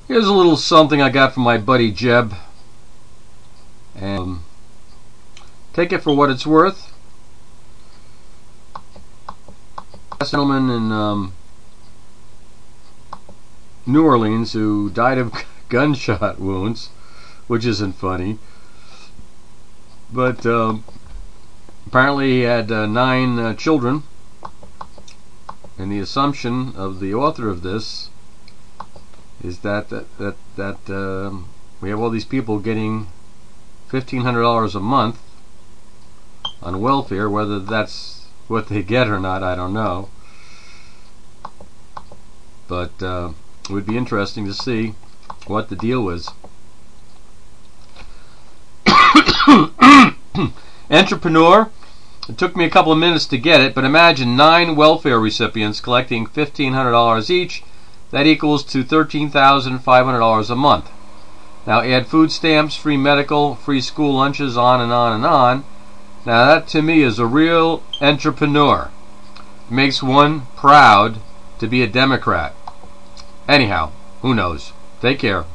Here's a little something I got from my buddy Jeb, and take it for what it's worth. A gentleman in New Orleans who died of gunshot wounds, which isn't funny, but apparently he had 9 children, and the assumption of the author of this is that we have all these people getting $1,500 a month on welfare. Whether that's what they get or not, I don't know, but it would be interesting to see what the deal was. Entrepreneur. It took me a couple of minutes to get it, but imagine 9 welfare recipients collecting $1,500 each. That equals to $13,500 a month. Now add food stamps, free medical, free school lunches, on and on and on. Now that to me is a real entrepreneur. It makes one proud to be a Democrat. Anyhow, who knows? Take care.